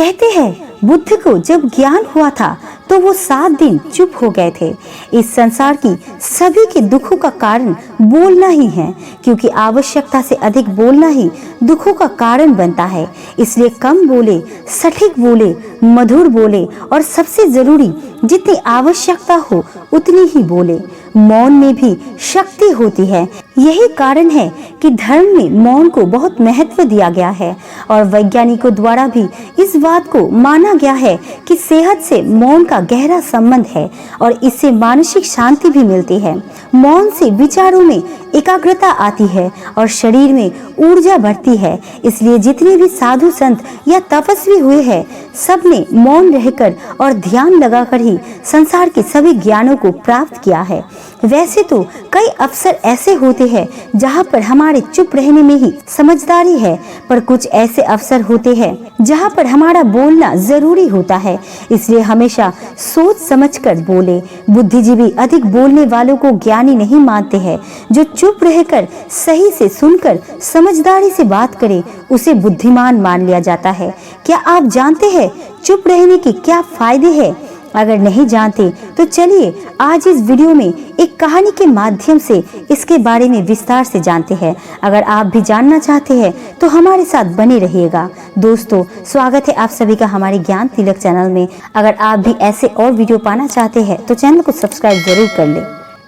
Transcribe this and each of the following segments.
कहते हैं बुद्ध को जब ज्ञान हुआ था तो वो 7 दिन चुप हो गए थे। इस संसार की सभी के दुखों का कारण बोलना ही है, क्योंकि आवश्यकता से अधिक बोलना ही दुखों का कारण बनता है। इसलिए कम बोले, सटीक बोले, मधुर बोले और सबसे जरूरी जितनी आवश्यकता हो उतनी ही बोले। मौन में भी शक्ति होती है। यही कारण है कि धर्म में मौन को बहुत महत्व दिया गया है और वैज्ञानिकों द्वारा भी इस बात को माना गया है कि सेहत से मौन का गहरा संबंध है और इससे मानसिक शांति भी मिलती है। मौन से विचारों में एकाग्रता आती है और शरीर में ऊर्जा बढ़ती है। इसलिए जितने भी साधु संत या तपस्वी हुए हैं, सब ने मौन रहकर और ध्यान लगाकर ही संसार के सभी ज्ञानों को प्राप्त किया है। वैसे तो कई अवसर ऐसे होते हैं जहाँ पर हमारे चुप रहने में ही समझदारी है, पर कुछ ऐसे अवसर होते हैं जहाँ पर हमारा बोलना जरूरी होता है। इसलिए हमेशा सोच समझकर बोले। बुद्धिजीवी अधिक बोलने वालों को ज्ञानी नहीं मानते हैं। जो चुप रहकर सही से सुनकर समझदारी से बात करे उसे बुद्धिमान मान लिया जाता है। क्या आप जानते हैं चुप रहने के क्या फायदे हैं? अगर नहीं जानते तो चलिए आज इस वीडियो में एक कहानी के माध्यम से इसके बारे में विस्तार से जानते हैं। अगर आप भी जानना चाहते हैं तो हमारे साथ बने रहिएगा। दोस्तों, स्वागत है आप सभी का हमारे ज्ञान तिलक चैनल में। अगर आप भी ऐसे और वीडियो पाना चाहते हैं तो चैनल को सब्सक्राइब जरूर कर ले।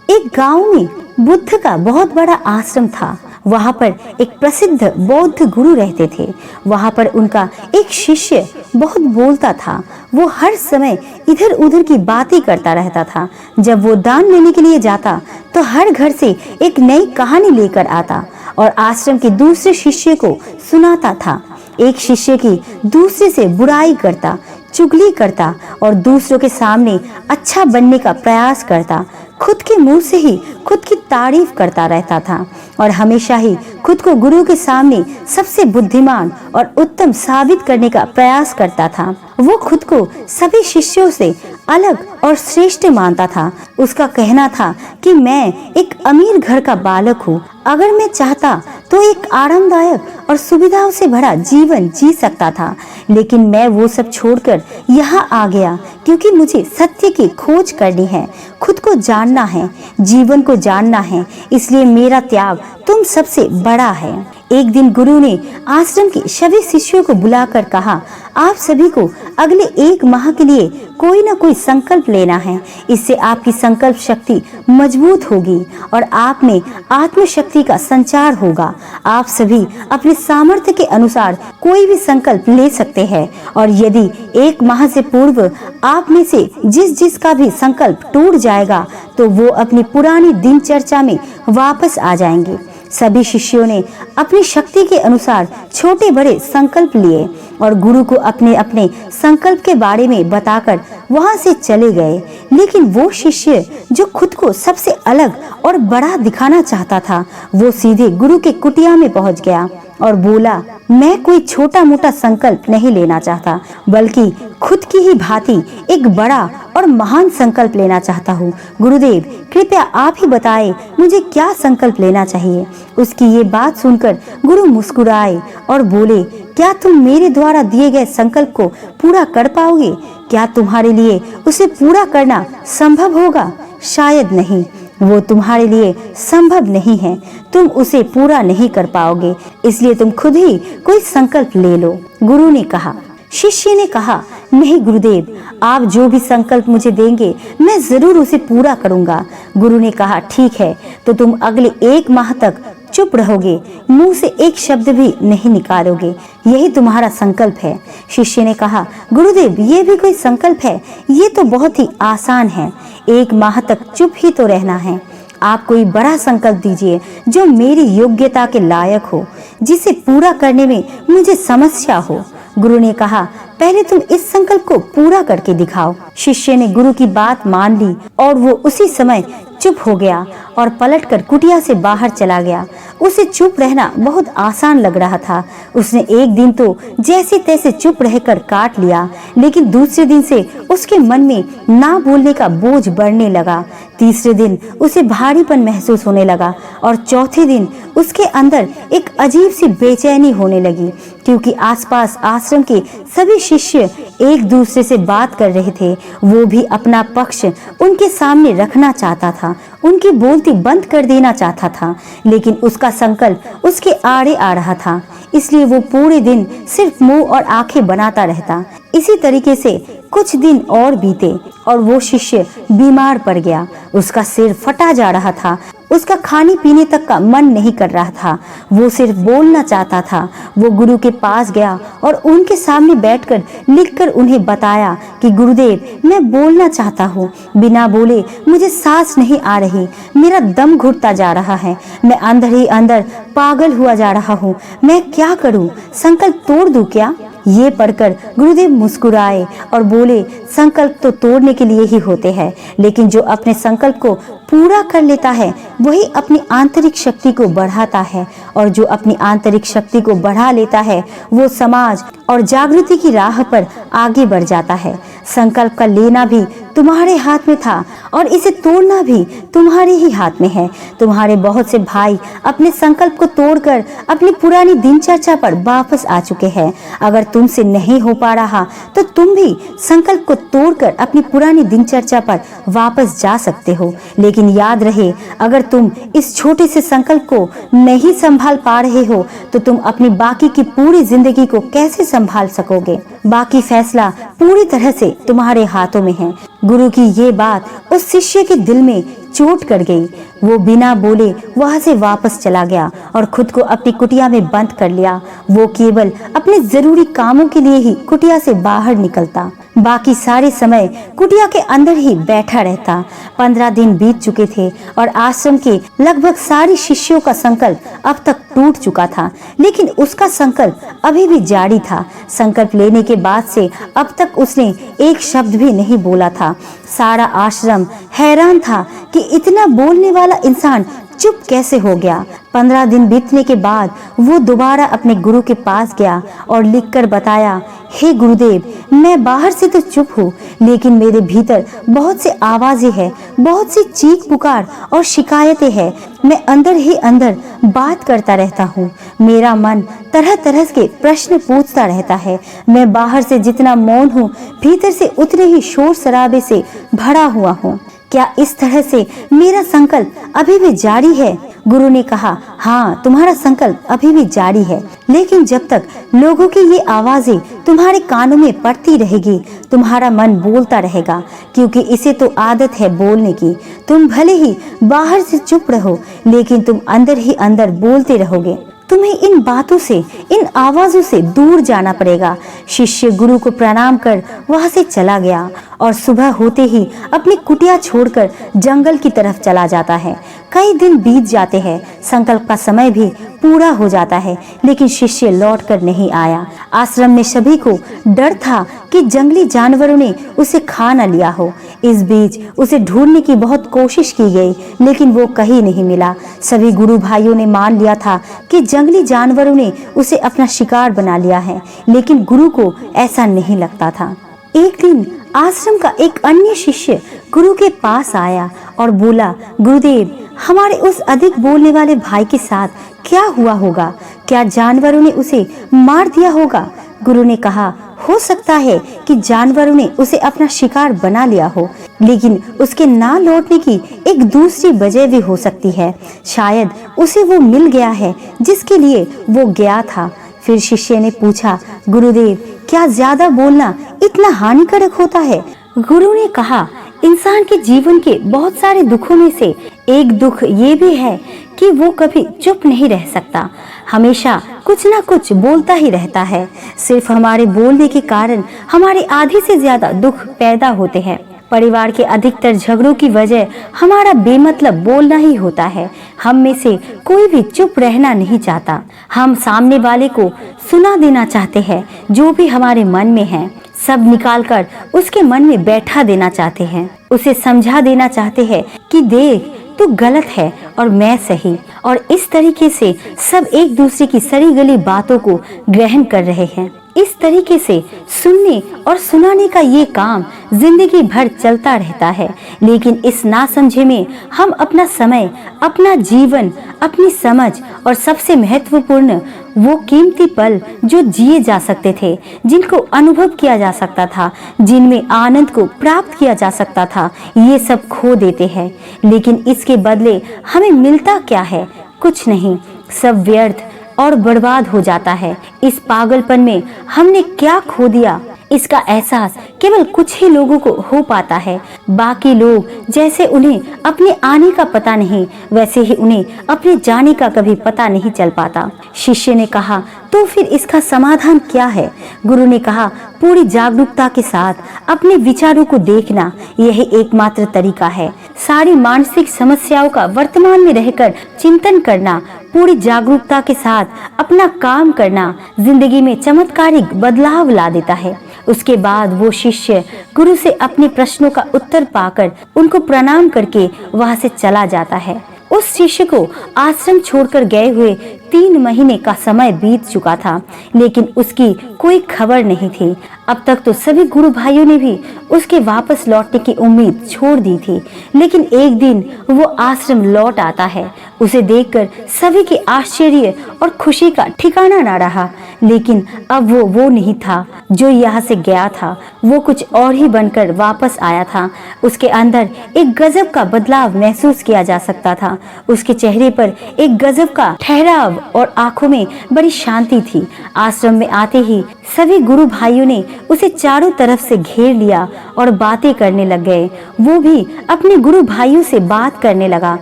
एक गाँव में बुद्ध का बहुत बड़ा आश्रम था। वहाँ पर एक प्रसिद्ध बौद्ध गुरु रहते थे। वहाँ पर उनका एक शिष्य बहुत बोलता था। वो हर समय इधर उधर की बातें करता रहता था। जब वो दान लेने के लिए जाता तो हर घर से एक नई कहानी लेकर आता और आश्रम के दूसरे शिष्य को सुनाता था। एक शिष्य की दूसरे से बुराई करता, चुगली करता और दूसरों के सामने अच्छा बनने का प्रयास करता। खुद के मुंह से ही खुद की तारीफ करता रहता था और हमेशा ही खुद को गुरु के सामने सबसे बुद्धिमान और उत्तम साबित करने का प्रयास करता था। वो खुद को सभी शिष्यों से अलग और श्रेष्ठ मानता था। उसका कहना था कि मैं एक अमीर घर का बालक हूँ। अगर मैं चाहता तो एक आरामदायक और सुविधाओं से भरा जीवन जी सकता था, लेकिन मैं वो सब छोड़कर यहाँ आ गया क्योंकि मुझे सत्य की खोज करनी है, खुद को जानना है, जीवन को जानना है। इसलिए मेरा त्याग तुम सबसे बड़ा है। एक दिन गुरु ने आश्रम के सभी शिष्यों को बुलाकर कहा, आप सभी को अगले 1 माह के लिए कोई ना कोई संकल्प लेना है। इससे आपकी संकल्प शक्ति मजबूत होगी और आप में आत्मशक्ति का संचार होगा। आप सभी अपने सामर्थ्य के अनुसार कोई भी संकल्प ले सकते हैं और यदि 1 माह से पूर्व आप में से जिस का भी संकल्प टूट जाएगा तो वो अपनी पुरानी दिनचर्या में वापस आ जाएंगे। सभी शिष्यों ने अपनी शक्ति के अनुसार छोटे बड़े संकल्प लिए और गुरु को अपने अपने संकल्प के बारे में बताकर वहां से चले गए। लेकिन वो शिष्य जो खुद को सबसे अलग और बड़ा दिखाना चाहता था, वो सीधे गुरु के कुटिया में पहुंच गया और बोला, मैं कोई छोटा मोटा संकल्प नहीं लेना चाहता, बल्कि खुद की ही भांति एक बड़ा और महान संकल्प लेना चाहता हूँ। गुरुदेव, कृपया आप ही बताएं मुझे क्या संकल्प लेना चाहिए। उसकी ये बात सुनकर गुरु मुस्कुराए और बोले, क्या तुम मेरे द्वारा दिए गए संकल्प को पूरा कर पाओगे? क्या तुम्हारे लिए उसे पूरा करना संभव होगा? शायद नहीं, वो तुम्हारे लिए संभव नहीं है। तुम उसे पूरा नहीं कर पाओगे, इसलिए तुम खुद ही कोई संकल्प ले लो। गुरु ने कहा। शिष्य ने कहा, नहीं गुरुदेव, आप जो भी संकल्प मुझे देंगे मैं जरूर उसे पूरा करूंगा। गुरु ने कहा, ठीक है, तो तुम अगले 1 माह तक चुप रहोगे, मुंह से एक शब्द भी नहीं निकालोगे, यही तुम्हारा संकल्प है। शिष्य ने कहा, गुरुदेव, ये भी कोई संकल्प है? ये तो बहुत ही आसान है। 1 माह तक चुप ही तो रहना है। आप कोई बड़ा संकल्प दीजिए जो मेरी योग्यता के लायक हो, जिसे पूरा करने में मुझे समस्या हो। गुरु ने कहा, पहले तुम इस संकल्प को पूरा करके दिखाओ। शिष्य ने गुरु की बात मान ली और वो उसी समय चुप हो गया और पलटकर कुटिया से बाहर चला गया। उसे चुप रहना बहुत आसान लग रहा था। उसने एक दिन तो जैसे तैसे चुप रहकर काट लिया, लेकिन दूसरे दिन से उसके मन में ना बोलने का बोझ बढ़ने लगा। तीसरे दिन उसे भारीपन महसूस होने लगा और चौथे दिन उसके अंदर एक अजीब सी बेचैनी होने लगी, क्योंकि आसपास आश्रम के सभी शिष्य एक दूसरे से बात कर रहे थे। वो भी अपना पक्ष उनके सामने रखना चाहता था, उनकी बोलती बंद कर देना चाहता था, लेकिन उसका संकल्प उसके आड़े आ रहा था। इसलिए वो पूरे दिन सिर्फ मुंह और आंखें बनाता रहता। इसी तरीके से कुछ दिन और बीते और वो शिष्य बीमार पड़ गया। उसका सिर फटा जा रहा था, उसका खाने पीने तक का मन नहीं कर रहा था, वो सिर्फ बोलना चाहता था। वो गुरु के पास गया और उनके सामने बैठकर लिखकर उन्हें बताया कि गुरुदेव, मैं बोलना चाहता हूँ, बिना बोले मुझे सांस नहीं आ रही, मेरा दम घुटता जा रहा है, मैं अंदर ही अंदर पागल हुआ जा रहा हूँ, मैं क्या करूँ, संकल्प तोड़ दूं क्या? ये पढ़कर गुरुदेव मुस्कुराए और बोले, संकल्प तो तोड़ने के लिए ही होते हैं, लेकिन जो अपने संकल्प को पूरा कर लेता है वही अपनी आंतरिक शक्ति को बढ़ाता है, और जो अपनी आंतरिक शक्ति को बढ़ा लेता है वो समाज और जागृति की राह पर आगे बढ़ जाता है। संकल्प का लेना भी तुम्हारे हाथ में था और इसे तोड़ना भी तुम्हारे ही हाथ में है। तुम्हारे बहुत से भाई अपने संकल्प को तोड़कर अपनी पुरानी दिनचर्या पर वापस आ चुके हैं। अगर तुमसे नहीं हो पा रहा तो तुम भी संकल्प को तोड़कर अपनी पुरानी दिनचर्या पर वापस जा सकते हो। लेकिन याद रहे, अगर तुम इस छोटे से संकल्प को नहीं संभाल पा रहे हो तो तुम अपनी बाकी की पूरी जिंदगी को कैसे संभाल सकोगे? बाकी फैसला पूरी तरह से तुम्हारे हाथों में है। गुरु की ये बात उस शिष्य के दिल में चोट कर गई। वो बिना बोले वहां से वापस चला गया और खुद को अपनी कुटिया में बंद कर लिया। वो केवल अपने जरूरी कामों के लिए ही कुटिया से बाहर निकलता, बाकी सारे समय कुटिया के अंदर ही बैठा रहता। 15 दिन बीत चुके थे और आश्रम के लगभग सारे शिष्यों का संकल्प अब तक टूट चुका था, लेकिन उसका संकल्प अभी भी जारी था। संकल्प लेने के बाद से अब तक उसने एक शब्द भी नहीं बोला था। सारा आश्रम हैरान था कि इतना बोलने वाला इंसान चुप कैसे हो गया। 15 दिन बीतने के बाद वो दोबारा अपने गुरु के पास गया और लिखकर बताया, हे गुरुदेव, मैं बाहर से तो चुप हूँ, लेकिन मेरे भीतर बहुत सी आवाजें हैं, बहुत सी चीख पुकार और शिकायतें हैं। मैं अंदर ही अंदर बात करता रहता हूँ। मेरा मन तरह तरह के प्रश्न पूछता रहता है। मैं बाहर से जितना मौन हूँ, भीतर से उतने ही शोर शराबे से भरा हुआ हूँ। क्या इस तरह से मेरा संकल्प अभी भी जारी है? गुरु ने कहा, हाँ, तुम्हारा संकल्प अभी भी जारी है, लेकिन जब तक लोगों की ये आवाजें तुम्हारे कानों में पड़ती रहेगी, तुम्हारा मन बोलता रहेगा, क्योंकि इसे तो आदत है बोलने की। तुम भले ही बाहर से चुप रहो, लेकिन तुम अंदर ही अंदर बोलते रहोगे। तुम्हें इन बातों से, इन आवाजों से दूर जाना पड़ेगा। शिष्य गुरु को प्रणाम कर वहां से चला गया और सुबह होते ही अपनी कुटिया छोड़कर जंगल की तरफ चला जाता है। कई दिन बीत जाते हैं, संकल्प का समय भी पूरा हो जाता है, लेकिन शिष्य लौट कर नहीं आया। आश्रम में सभी को डर था कि जंगली जानवरों ने उसे खा न लिया हो। इस बीच उसे ढूंढने की बहुत कोशिश की गई, लेकिन वो कहीं नहीं मिला। सभी गुरु भाइयों ने मान लिया था कि जंगली जानवरों ने उसे अपना शिकार बना लिया है, लेकिन गुरु को ऐसा नहीं लगता था। एक दिन आश्रम का एक अन्य शिष्य गुरु के पास आया और बोला, गुरुदेव, हमारे उस अधिक बोलने वाले भाई के साथ क्या हुआ होगा? क्या जानवरों ने उसे मार दिया होगा? गुरु ने कहा, हो सकता है कि जानवरों ने उसे अपना शिकार बना लिया हो, लेकिन उसके ना लौटने की एक दूसरी वजह भी हो सकती है। शायद उसे वो मिल गया है जिसके लिए वो गया था। फिर शिष्य ने पूछा, गुरुदेव, क्या ज्यादा बोलना इतना हानिकारक होता है? गुरु ने कहा, इंसान के जीवन के बहुत सारे दुखों में से एक दुख ये भी है कि वो कभी चुप नहीं रह सकता, हमेशा कुछ ना कुछ बोलता ही रहता है। सिर्फ हमारे बोलने के कारण हमारे आधे से ज्यादा दुख पैदा होते हैं। परिवार के अधिकतर झगड़ों की वजह हमारा बेमतलब बोलना ही होता है। हम में से कोई भी चुप रहना नहीं चाहता। हम सामने वाले को सुना देना चाहते हैं, जो भी हमारे मन में है सब निकालकर उसके मन में बैठा देना चाहते हैं। उसे समझा देना चाहते हैं कि देख, तू गलत है और मैं सही। और इस तरीके से सब एक दूसरे की सड़ी गली बातों को ग्रहण कर रहे हैं। इस तरीके से सुनने और सुनाने का ये काम जिंदगी भर चलता रहता है। लेकिन इस नासमझे में हम अपना समय, अपना जीवन, अपनी समझ और सबसे महत्वपूर्ण वो कीमती पल जो जिए जा सकते थे, जिनको अनुभव किया जा सकता था, जिनमें आनंद को प्राप्त किया जा सकता था, ये सब खो देते हैं। लेकिन इसके बदले हमें मिलता क्या है? कुछ नहीं, सब व्यर्थ और बर्बाद हो जाता है। इस पागलपन में हमने क्या खो दिया, इसका एहसास केवल कुछ ही लोगों को हो पाता है। बाकी लोग जैसे उन्हें अपने आने का पता नहीं, वैसे ही उन्हें अपने जाने का कभी पता नहीं चल पाता। शिष्य ने कहा, तो फिर इसका समाधान क्या है? गुरु ने कहा, पूरी जागरूकता के साथ अपने विचारों को देखना, यही एकमात्र तरीका है। सारी मानसिक समस्याओं का वर्तमान में रहकर चिंतन करना, पूरी जागरूकता के साथ अपना काम करना जिंदगी में चमत्कारिक बदलाव ला देता है। उसके बाद वो शिष्य गुरु से अपने प्रश्नों का उत्तर पाकर उनको प्रणाम करके वहां से चला जाता है। उस शिष्य को आश्रम छोड़कर गए हुए 3 महीने का समय बीत चुका था, लेकिन उसकी कोई खबर नहीं थी। अब तक तो सभी गुरु भाइयों ने भी उसके वापस लौटने की उम्मीद छोड़ दी थी। लेकिन एक दिन वो आश्रम लौट आता है। उसे देखकर सभी के आश्चर्य और खुशी का ठिकाना ना रहा। लेकिन अब वो नहीं था जो यहाँ से गया था, वो कुछ और ही बनकर वापस आया था। उसके अंदर एक गजब का बदलाव महसूस किया जा सकता था। उसके चेहरे पर एक गजब का ठहराव और आंखों में बड़ी शांति थी। आश्रम में आते ही सभी गुरु भाइयों ने उसे चारों तरफ से घेर लिया और बातें करने लग गए। वो भी अपने गुरु भाइयों से बात करने लगा।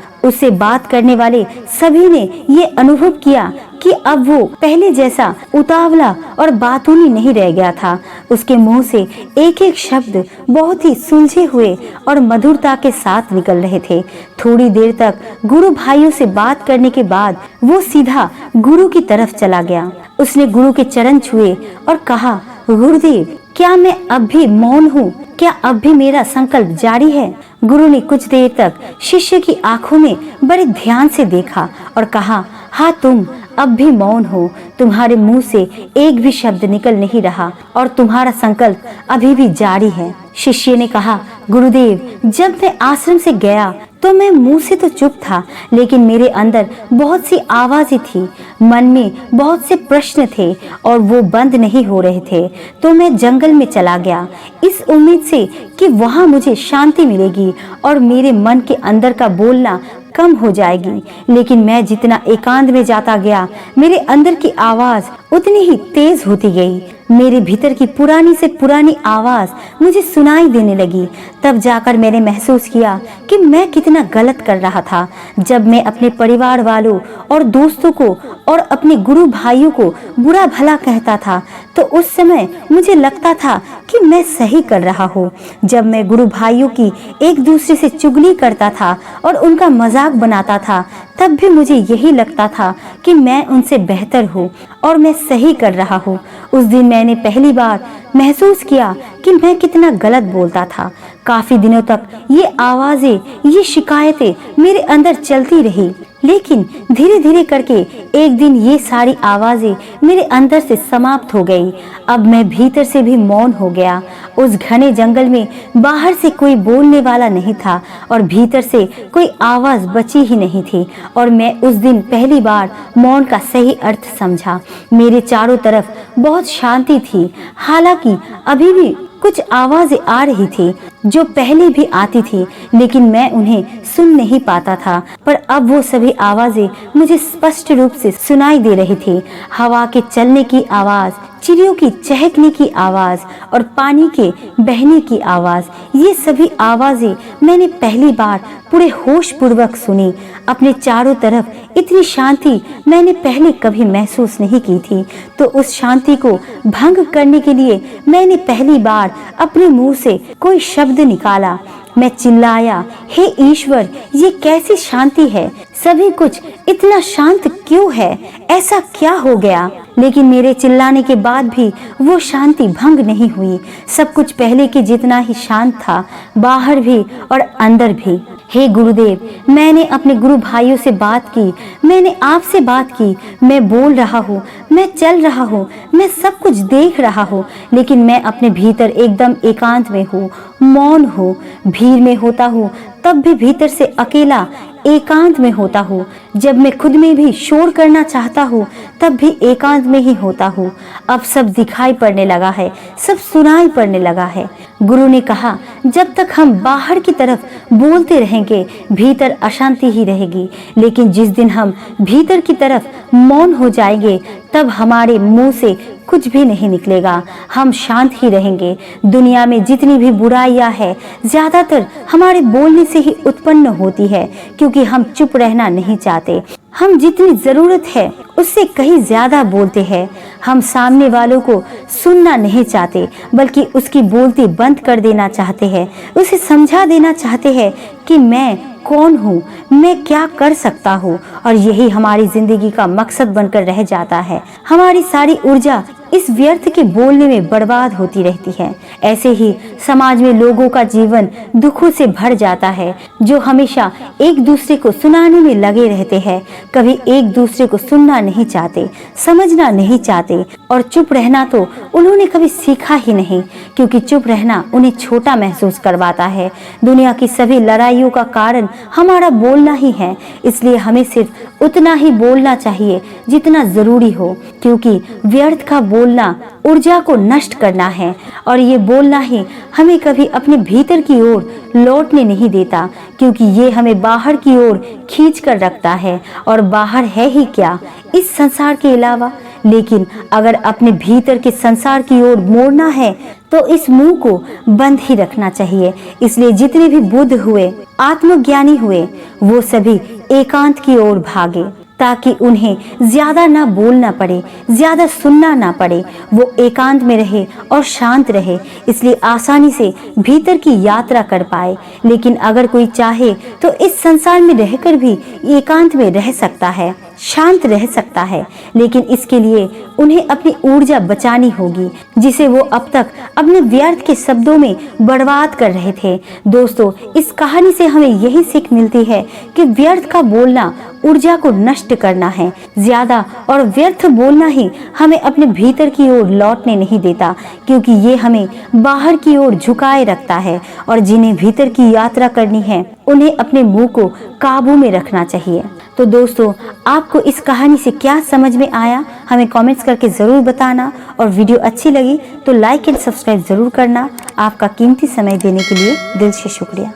उससे बात करने वाले सभी ने ये अनुभव किया कि अब वो पहले जैसा उतावला और बातूनी नहीं रह गया था। उसके मुंह से एक एक शब्द बहुत ही सुलझे हुए और मधुरता के साथ निकल रहे थे। थोड़ी देर तक गुरु भाइयों से बात करने के बाद वो सीधा गुरु की तरफ चला गया। उसने गुरु के चरण छुए और कहा, गुरुदेव, क्या मैं अब भी मौन हूँ? क्या अब भी मेरा संकल्प जारी है? गुरु ने कुछ देर तक शिष्य की आंखों में बड़े ध्यान से देखा और कहा, हाँ, तुम अब भी मौन हो। तुम्हारे मुंह से एक भी शब्द निकल नहीं रहा और तुम्हारा संकल्प अभी भी जारी है। शिष्य ने कहा, गुरुदेव, जब मैं आश्रम से गया तो मैं मुंह से तो चुप था, लेकिन मेरे अंदर बहुत सी आवाजें थी, मन में बहुत से प्रश्न थे और वो बंद नहीं हो रहे थे। तो मैं जंगल में चला गया इस उम्मीद से कि वहां मुझे शांति मिलेगी और मेरे मन के अंदर का बोलना कम हो जाएगी। लेकिन मैं जितना एकांत में जाता गया, मेरे अंदर की आवाज उतनी ही तेज होती गई। मेरे भीतर की पुरानी से पुरानी आवाज मुझे सुनाई देने लगी। तब जाकर मैंने महसूस किया कि मैं कितना गलत कर रहा था। जब मैं अपने परिवार वालों और दोस्तों को और अपने गुरु भाइयों को बुरा भला कहता था, तो उस समय मुझे लगता था कि मैं सही कर रहा हूँ। जब मैं गुरु भाइयों की एक दूसरे से चुगली करता था और उनका मजाक बनाता था, तब भी मुझे यही लगता था कि मैं उनसे बेहतर हूँ और मैं सही कर रहा हूँ। उस दिन मैंने पहली बार महसूस किया कि मैं कितना गलत बोलता था। काफी दिनों तक ये आवाजें, ये शिकायतें मेरे अंदर चलती रही, लेकिन धीरे धीरे करके एक दिन ये सारी आवाजें मेरे अंदर से समाप्त हो गई। अब मैं भीतर से भी मौन हो गया। उस घने जंगल में बाहर से कोई बोलने वाला नहीं था और भीतर से कोई आवाज बची ही नहीं थी। और मैं उस दिन पहली बार मौन का सही अर्थ समझा। मेरे चारों तरफ बहुत शांति थी। हालांकि अभी भी कुछ आवाजें आ रही थी जो पहले भी आती थी, लेकिन मैं उन्हें सुन नहीं पाता था। पर अब वो सभी आवाजें मुझे स्पष्ट रूप से सुनाई दे रही थी। हवा के चलने की आवाज, चिड़ियों की चहकने की आवाज और पानी के बहने की आवाज, ये सभी आवाजें मैंने पहली बार पूरे होश पूर्वक सुनी। अपने चारों तरफ इतनी शांति मैंने पहले कभी महसूस नहीं की थी। तो उस शांति को भंग करने के लिए मैंने पहली बार अपने मुंह से कोई शब्द निकाला। मैं चिल्लाया, हे ईश्वर, ये कैसी शांति है? सभी कुछ इतना शांत क्यों है? ऐसा क्या हो गया? लेकिन मेरे चिल्लाने के बाद भी वो शांति भंग नहीं हुई। सब कुछ पहले के जितना ही शांत था, बाहर भी और अंदर भी। हे गुरुदेव, मैंने अपने गुरु भाइयों से बात की, मैंने आपसे बात की, मैं बोल रहा हूँ, मैं चल रहा हूँ, मैं सब कुछ देख रहा हूँ, लेकिन मैं अपने भीतर एकदम एकांत में हूँ, मौन हूँ। भीड़ में होता हूँ तब भी भीतर से अकेला एकांत में होता हूँ। जब मैं खुद में भी शोर करना चाहता हूँ तब भी एकांत में ही होता हूँ। अब सब दिखाई पड़ने लगा है, सब सुनाई पड़ने लगा है। गुरु ने कहा, जब तक हम बाहर की तरफ बोलते रहेंगे भीतर अशांति ही रहेगी, लेकिन जिस दिन हम भीतर की तरफ मौन हो जाएंगे तब हमारे मुंह से कुछ भी नहीं निकलेगा, हम शांत ही रहेंगे। दुनिया में जितनी भी बुराइयां है ज्यादातर हमारे बोलने से ही उत्पन्न होती है, क्योंकि हम चुप रहना नहीं चाहते। हम जितनी जरूरत है उससे कहीं ज्यादा बोलते हैं। हम सामने वालों को सुनना नहीं चाहते, बल्कि उसकी बोलती बंद कर देना चाहते हैं। उसे समझा देना चाहते हैं कि मैं कौन हूँ, मैं क्या कर सकता हूँ, और यही हमारी जिंदगी का मकसद बनकर रह जाता है। हमारी सारी ऊर्जा इस व्यर्थ के बोलने में बर्बाद होती रहती है। ऐसे ही समाज में लोगों का जीवन दुखों से भर जाता है, जो हमेशा एक दूसरे को सुनाने में लगे रहते हैं, कभी एक दूसरे को सुनना नहीं चाहते, समझना नहीं चाहते, और चुप रहना तो उन्होंने कभी सीखा ही नहीं, क्योंकि चुप रहना उन्हें छोटा महसूस करवाता है। दुनिया की सभी लड़ाइयों का कारण हमारा बोलना ही है, इसलिए हमें सिर्फ उतना ही बोलना चाहिए जितना जरूरी हो, क्योंकि व्यर्थ का बोलना ऊर्जा को नष्ट करना है, और ये बोलना ही हमें कभी अपने भीतर की ओर लौटने नहीं देता, क्योंकि ये हमें बाहर की ओर खींच कर रखता है, और बाहर है ही क्या इस संसार के अलावा। लेकिन अगर अपने भीतर के संसार की ओर मोड़ना है तो इस मुंह को बंद ही रखना चाहिए। इसलिए जितने भी बुद्ध हुए, आत्मज्ञानी हुए, वो सभी एकांत की ओर भागे, ताकि उन्हें ज्यादा ना बोलना पड़े, ज्यादा सुनना ना पड़े। वो एकांत में रहे और शांत रहे, इसलिए आसानी से भीतर की यात्रा कर पाए। लेकिन अगर कोई चाहे तो इस संसार में रहकर भी एकांत में रह सकता है, शांत रह सकता है, लेकिन इसके लिए उन्हें अपनी ऊर्जा बचानी होगी, जिसे वो अब तक अपने व्यर्थ के शब्दों में बर्बाद कर रहे थे। दोस्तों, इस कहानी से हमें यही सीख मिलती है कि व्यर्थ का बोलना ऊर्जा को नष्ट करना है। ज्यादा और व्यर्थ बोलना ही हमें अपने भीतर की ओर लौटने नहीं देता, क्योंकि ये हमें बाहर की ओर झुकाए रखता है, और जिन्हें भीतर की यात्रा करनी है उन्हें अपने मुंह को काबू में रखना चाहिए। तो दोस्तों, आपको इस कहानी से क्या समझ में आया हमें कमेंट्स करके जरूर बताना, और वीडियो अच्छी लगी तो लाइक एंड सब्सक्राइब जरूर करना। आपका कीमती समय देने के लिए दिल से शुक्रिया।